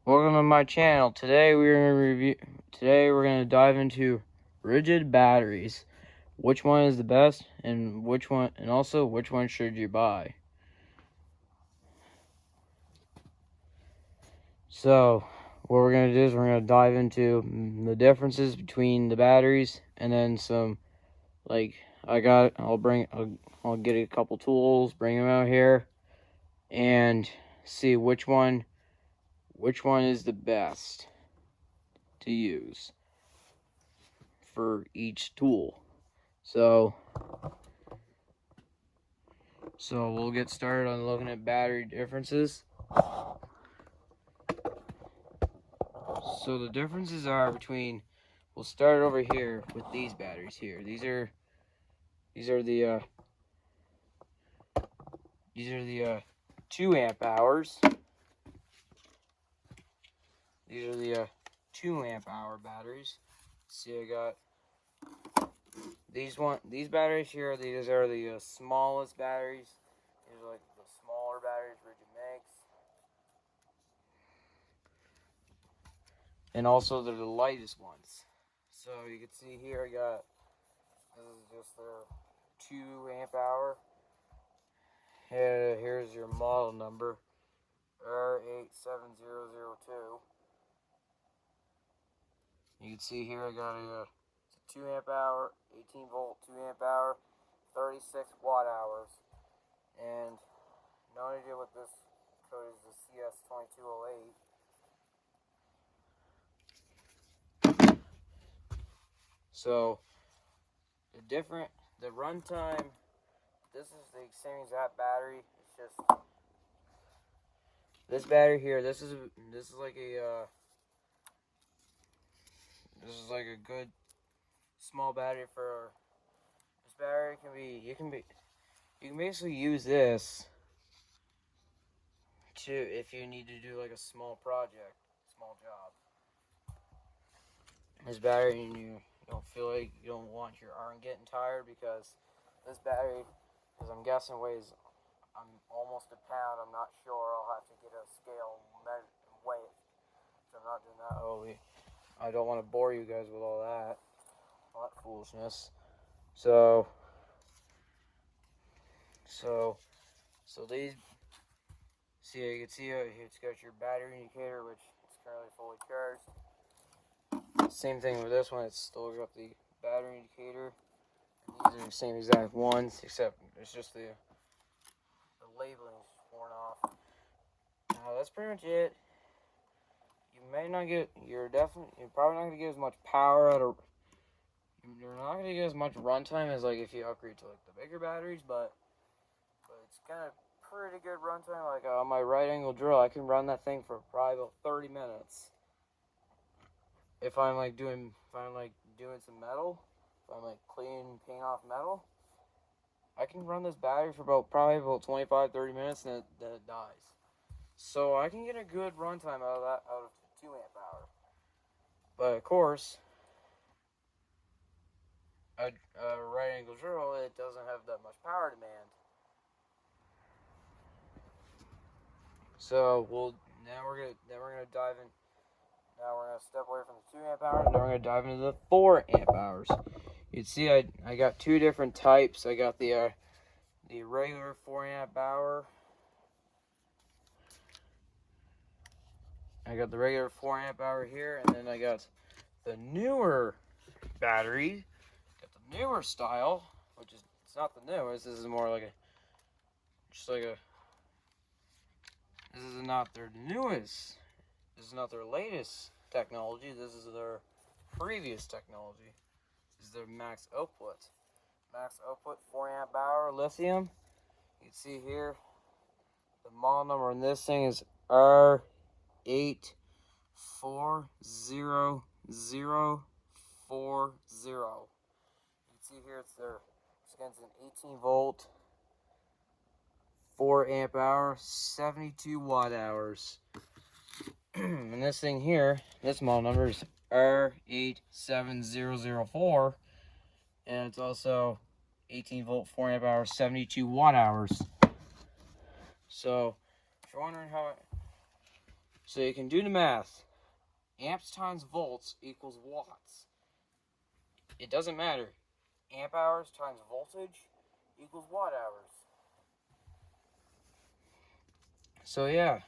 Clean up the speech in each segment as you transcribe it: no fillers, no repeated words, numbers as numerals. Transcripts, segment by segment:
Welcome to my channel. Today we're gonna dive into rigid batteries. Which one is the best, and which one should you buy? So, what we're gonna do is we're gonna dive into the differences between the batteries, and then some I'll get a couple tools, bring them out here, and see which one is the best to use for each tool. So we'll get started on looking at battery differences. So the differences are between, we'll start over here with these batteries here. These are the 2 amp hours. These are the 2 amp hour batteries. See, I got these batteries here. These are the smallest batteries. These are like the smaller batteries Rigid makes. And also they're the lightest ones. So you can see here this is just their 2 amp hour. Here's your model number, R87002. You can see here I got a 2 amp hour, 18 volt, 2 amp hour, 36 watt hours. And no idea what this code is, the CS2208. So the runtime, this is the same exact battery. It's just this battery here. This is like a good small battery for this battery. You can basically use this to, if you need to do like a small project, small job. This battery, and you don't feel like you don't want your arm getting tired, because this battery, as I'm guessing, weighs almost a pound. I'm not sure. I'll have to get a scale and weigh it. So I'm not doing that. I don't want to bore you guys with all that foolishness. So these, you can see it's got your battery indicator, which is currently fully charged. Same thing with this one. It's still got the battery indicator. These are the same exact ones, except it's just the labeling is worn off. Now that's pretty much it. You're probably not gonna get as much power out of. You're not gonna get as much runtime as like if you upgrade to like the bigger batteries, but it's kind of pretty good runtime. Like on my right angle drill, I can run that thing for probably about 30 minutes. If I'm doing some metal, if I'm cleaning paint off metal, I can run this battery for probably about 25-30 minutes, and then it dies. So I can get a good runtime out of 2 amp hour. But of course, a right angle drill, it doesn't have that much power demand. So now we're gonna dive in. Now we're gonna step away from the 2 amp hours, and now we're gonna dive into the 4 amp hours. You can see I got 2 different types. I got the regular 4 amp hour. I got the regular 4 amp hour here, and then I got the newer battery. Got the newer style, which is, it's not the newest. This is more like this is not their newest. This is not their latest technology. This is their previous technology. This is their max output. Max output 4 amp hour lithium. You can see here the model number on this thing is R8400040. You can see here it's against an 18 volt, 4 amp hour, 72 watt hours. And this thing here, this model number is R87004, and it's also 18 volt, 4 amp hour, 72 watt hours. So if you're wondering how So you can do the math. Amps times volts equals watts. It doesn't matter. Amp hours times voltage equals watt hours. So yeah,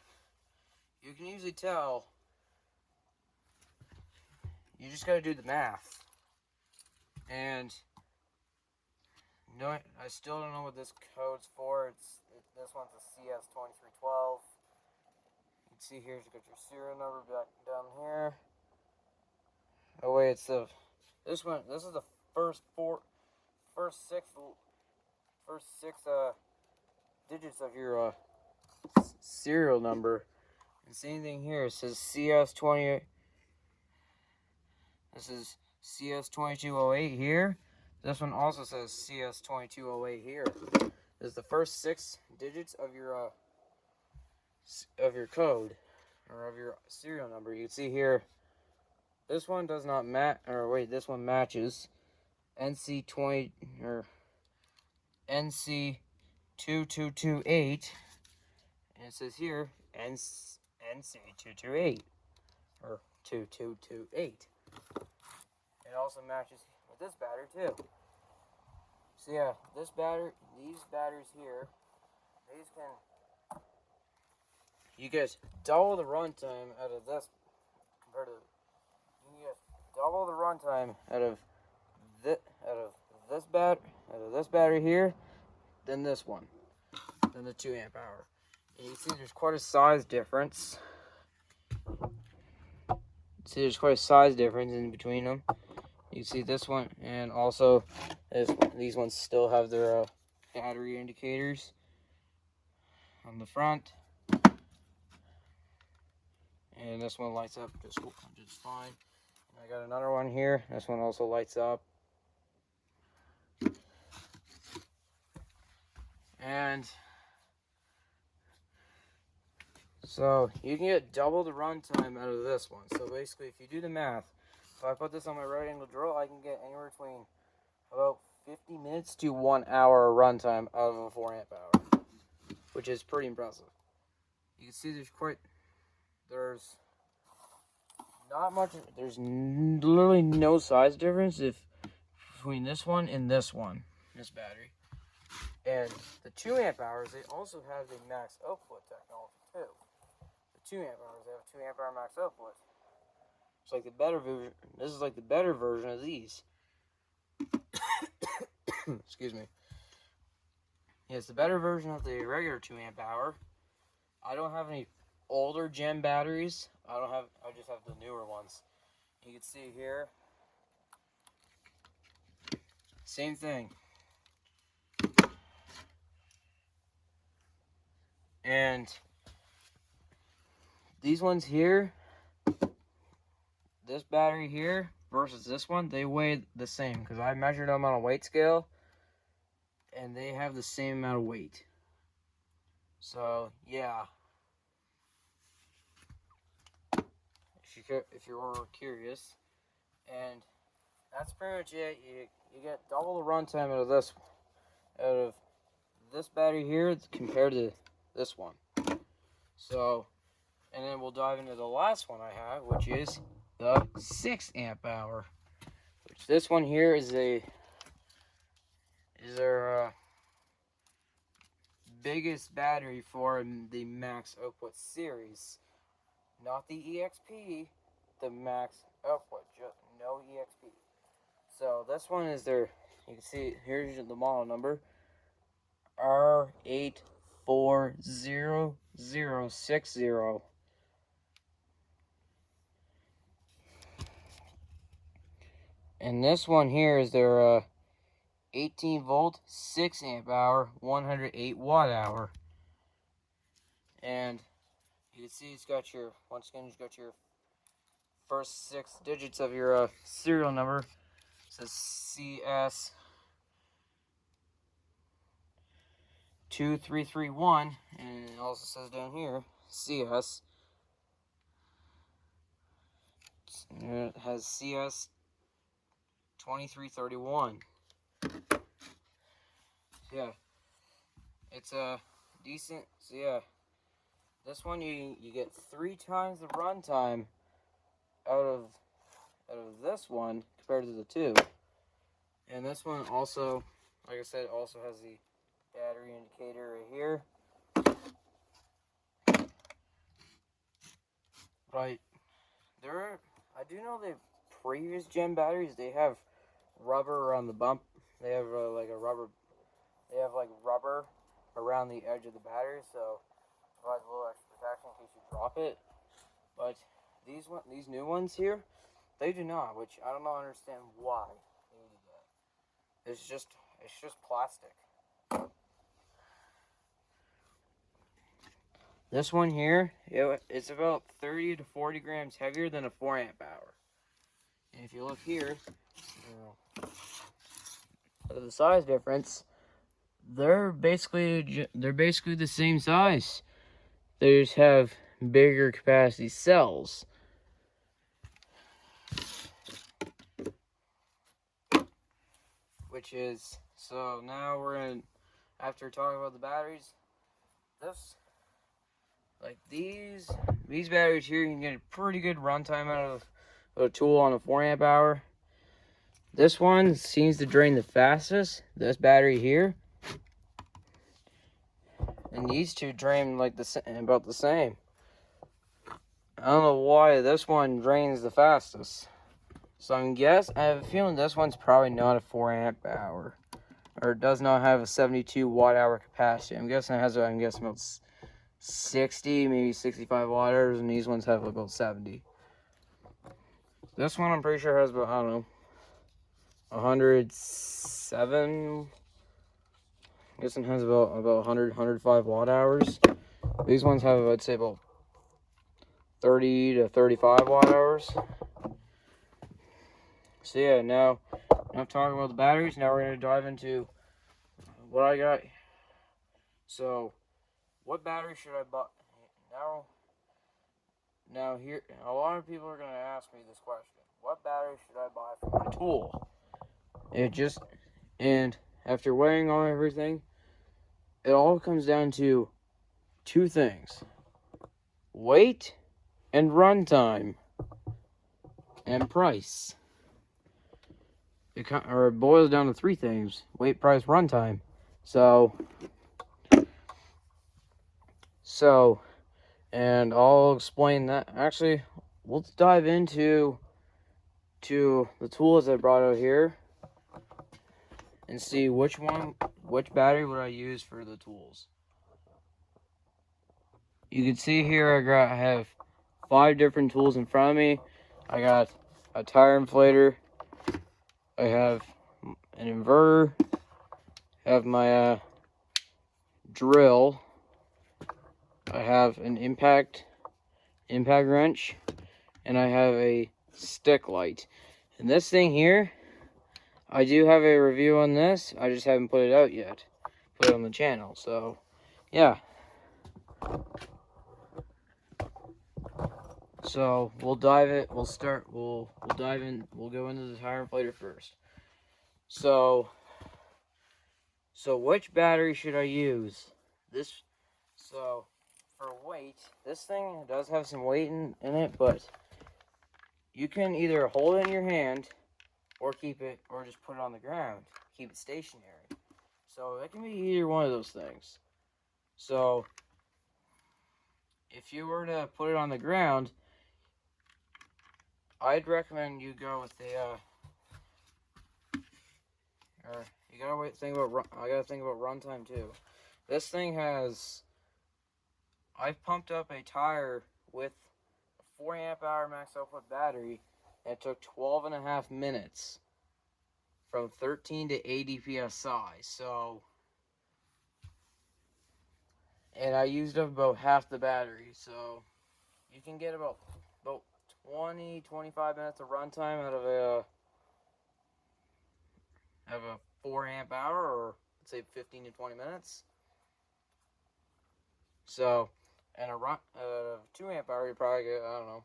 you can usually tell. You just gotta do the math. And no, I still don't know what this code's for. This one's a CS2312. You can see here, you got your serial number back down here. Oh wait, it's this one. This is the first six digits of your serial number. And same thing here. It says CS20. This is CS2208 here. This one also says CS2208 here. This is the first 6 digits of your code or of your serial number. You can see here. This one does not match. Or wait, this one matches NC20 or NC2228, and it says here NC228 or 2228. It also matches with this battery too. So yeah, these batteries here, you get double the runtime out of this compared to, you get double the runtime out of this battery here than this one, than the 2 amp hour. And you can see there's quite a size difference. In between them. You can see this one, and also these ones still have their battery indicators on the front. And this one lights up just fine. And I got another one here. This one also lights up. And so you can get double the runtime out of this one. So basically, if you do the math, if I put this on my right angle drill, I can get anywhere between about 50 minutes to 1 hour runtime out of a 4 amp hour, which is pretty impressive. You can see there's not much, there's literally no size difference between this one and this battery. And the 2 amp hours, they also have the max output technology too. The 2 amp hours, they have a 2 amp hour max output. It's like the better version. This is like the better version of these. Excuse me. Yeah, it's the better version of the regular 2 amp hour. I don't have any older gen batteries. I just have the newer ones. You can see here. Same thing. And these ones here, this battery here versus this one, they weigh the same because I measured them on a weight scale and they have the same amount of weight. So yeah, if you were curious, and that's pretty much it. You get double the runtime out of this battery here compared to this one. So, and then we'll dive into the last one I have, which is the 6 amp hour. Which this one here is our biggest battery for the max output series. Not the EXP, the max output, just no EXP. So this one is you can see, here's the model number, R840060. And this one here is their 18 volt, 6 amp hour, 108 watt hour. And you can see it's got your first 6 digits of your serial number. It says CS2331, and it also says down here CS. It has CS2331. Yeah, it's a decent. So yeah, This one you get 3 times the runtime out of this one compared to the 2. And this one also, like I said, also has the battery indicator right here. Right. I do know the previous gen batteries, they have rubber around the bump. They have like rubber around the edge of the battery, so it provides a little extra protection in case you drop it. But these new ones here, they do not, which I don't understand why they do that. It's just plastic. This one here, it's about 30 to 40 grams heavier than a 4 amp hour. And if you look here, the size difference, they're basically the same size. They just have bigger capacity cells. Which is, so now we're going to, after talking about the batteries, these batteries here, you can get a pretty good runtime out of a tool on a 4 amp hour. This one seems to drain the fastest, this battery here. And these two drain like about the same. I don't know why this one drains the fastest. So I have a feeling this one's probably not a 4 amp hour. Or it does not have a 72 watt hour capacity. I'm guessing it has about 60, maybe 65 watt hours, and these ones have about 70. This one I'm pretty sure has about, I don't know, 107. I guess it has about 105 watt hours. These ones have, I'd say, about 30 to 35 watt hours. So yeah, now I'm talking about the batteries. Now we're going to dive into what I got. So, what battery should I buy? Now here, a lot of people are going to ask me this question. What battery should I buy for my tool? And after weighing on everything, it all comes down to 2 things: weight and runtime, and price. It boils down to 3 things: weight, price, runtime. And I'll explain that. Actually, let's dive into the tools I brought out here and see which battery would I use for the tools. You can see here I have 5 different tools in front of me. I got a tire inflator, I have an inverter, I have my drill, I have an impact wrench, and I have a stick light. And this thing here, I do have a review on this. I just haven't put it out yet. Put it on the channel. So, yeah. So we'll dive in. We'll dive in. We'll go into the tire inflator first. So which battery should I use? So for weight, this thing does have some weight in it, but you can either hold it in your hand or just put it on the ground. Keep it stationary. So it can be either one of those things. So if you were to put it on the ground, I'd recommend you go with I gotta think about runtime too. This thing I've pumped up a tire with a 4 amp hour max output battery, and it took 12.5 minutes from 13 to 80 psi. So, and I used up about half the battery. So you can get about 20-25 minutes of runtime out of a 4 amp hour, or let's say 15 to 20 minutes. So, and a 2 amp hour, you probably get, I don't know,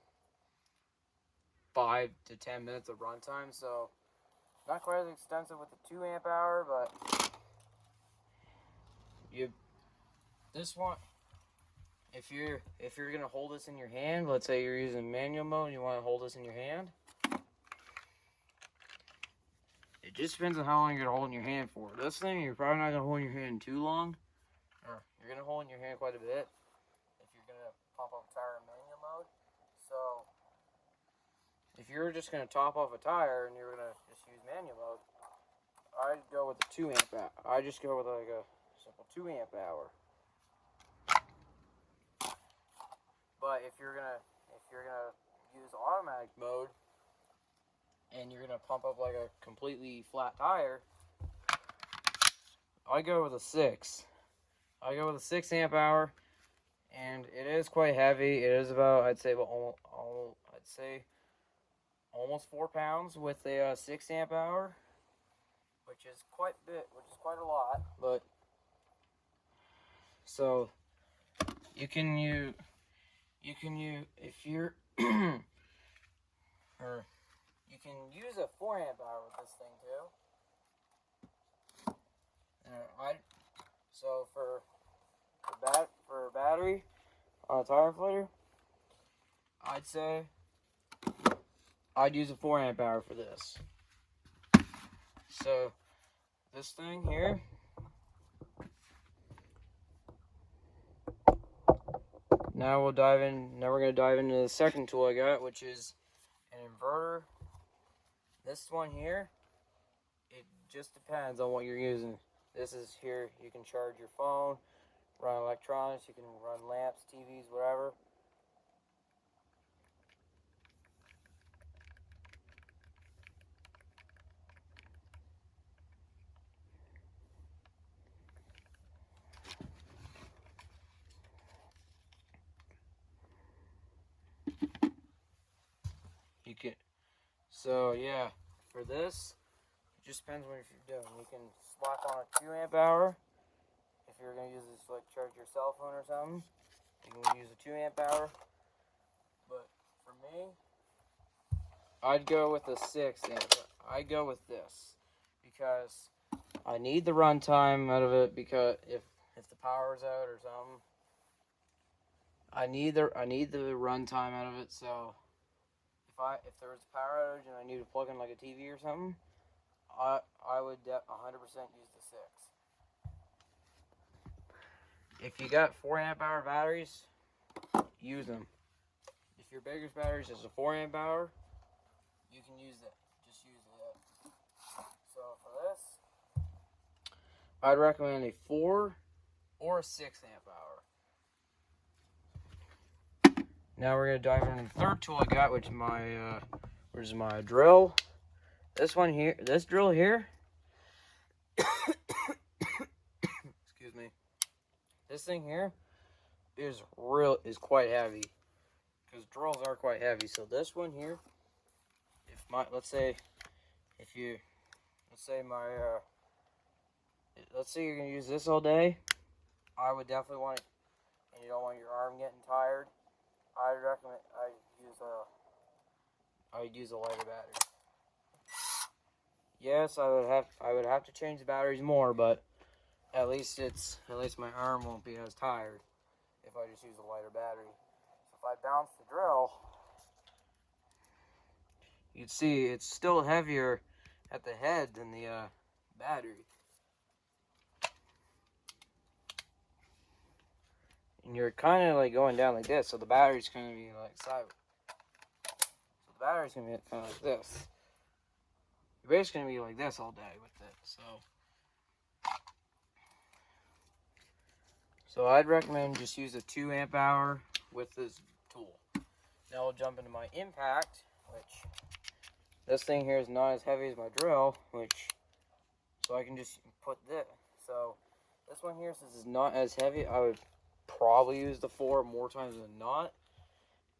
5 to 10 minutes of runtime. So not quite as extensive with the 2 amp hour, but this one, if you're gonna hold this in your hand, let's say you're using manual mode and you want to hold this in your hand, it just depends on how long you're gonna hold in your hand for. This thing, you're probably not gonna hold in your hand too long, or you're gonna hold in your hand quite a bit if you're gonna pump up a tire in manual mode. So if you're just gonna top off a tire and you're gonna just use manual mode, I'd go with the 2 amp hour. I just go with like a simple 2 amp hour. But if you're gonna use automatic mode and you're gonna pump up like a completely flat tire, I go with a 6. I go with a 6 amp hour, and it is quite heavy. It is about I'd say almost 4 pounds with a 6 amp hour, which is quite a lot. But so you can use if you're or you can use a 4 amp hour with this thing too. So for a battery on a tire inflator, I'd say I'd use a 4 amp hour for this. So this thing here, now we're gonna dive into the second tool I got, which is an inverter. This one here, it just depends on what you're using. This is here, you can charge your phone, run electronics, you can run lamps, TVs, whatever. You can, so yeah, for this, it just depends what you're doing. You can slap on a 2 amp hour. If you're gonna use this like charge your cell phone or something, you can use a 2 amp hour. But for me, I'd go with a 6 amp. I go with this because I need the runtime out of it, because if the power's out or something, I need the runtime out of it. So if there was a power outage and I need to plug in like a TV or something, I would 100% use the 6. If you got 4 amp hour batteries, use them. If your biggest battery is a 4 amp hour, you can use it. Just use it. So for this, I'd recommend a 4 or a 6 amp hour. Now we're gonna dive into the third tool I got, which is my drill. This one here, this drill here. Excuse me. This thing here is quite heavy, because drills are quite heavy. So this one here, let's say you're gonna use this all day, I would definitely want it, and you don't want your arm getting tired. I'd recommend I'd use a lighter battery. Yes, I would have to change the batteries more, but at least my arm won't be as tired if I just use a lighter battery. So if I bounce the drill, you'd see it's still heavier at the head than the battery. And you're kind of like going down like this, so the battery's going to be like sideways. So the battery's going to be kind of like this. You're basically going to be like this all day with it. So I'd recommend just use a 2 amp hour with this tool. Now we'll jump into my impact, which this thing here is not as heavy as my drill, so I can just put this. So this one here, since it's not as heavy, I would probably use the 4 more times than not.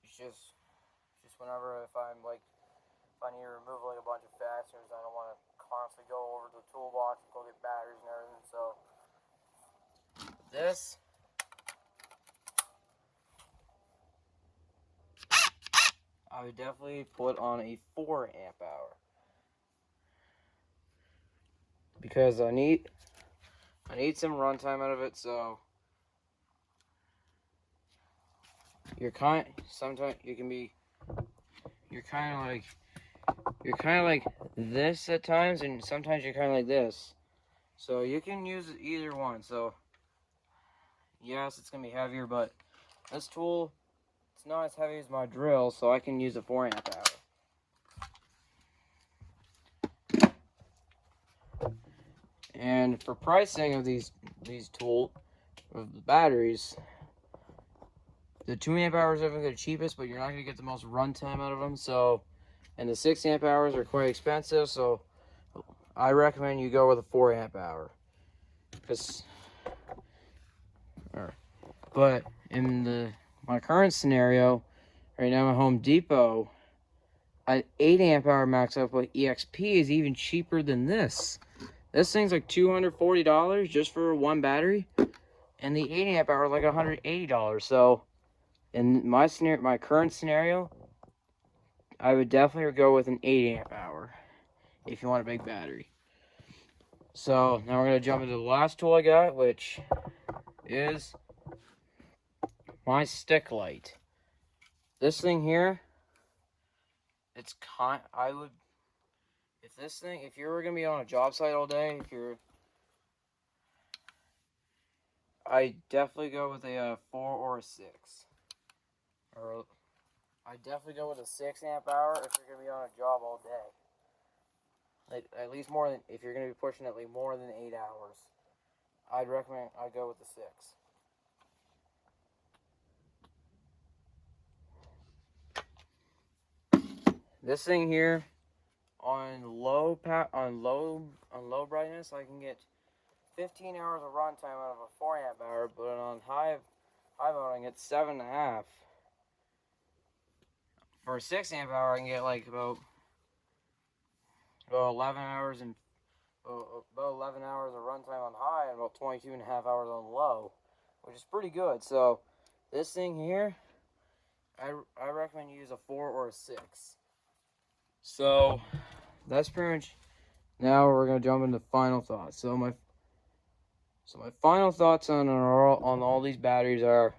It's just whenever if I need to remove like a bunch of fasteners, I don't want to constantly go over to the toolbox and go get batteries and everything. So this, I would definitely put on a 4 amp hour, because I need some runtime out of it. So sometimes you're kind of like this at times, and sometimes you're kind of like this. So you can use either one. So yes, it's gonna be heavier, but this tool, it's not as heavy as my drill, so I can use a 4 amp hour. And for pricing of these of the batteries, the 2 amp hours are the cheapest, but you're not gonna get the most runtime out of them. So, and the 6 amp hours are quite expensive. So, I recommend you go with a 4 amp hour. But in my current scenario, right now at Home Depot, an 8 amp hour max output EXP is even cheaper than this. This thing's like $240 just for one battery, and the 8 amp hour is like $180. So, in my current scenario, I would definitely go with an 8 amp hour if you want a big battery. So now we're gonna jump into the last tool I got, which is my stick light. This thing here, if you were gonna be on a job site all day, I definitely go with a 4 or a 6. Or I definitely go with a 6 amp hour if you're gonna be on a job all day. Like at least more than, if you're gonna be pushing at least more than 8 hours, I'd go with the 6. This thing here, on low brightness, I can get 15 hours of runtime out of a 4 amp hour, but on high mode I can get 7.5. For a 6 amp hour, I can get like about 11 hours and about 11 hours of runtime on high and about 22.5 hours on low, which is pretty good. So this thing here, I recommend you use a 4 or a 6. So that's pretty much. Now we're gonna jump into final thoughts. So my final thoughts on all these batteries are: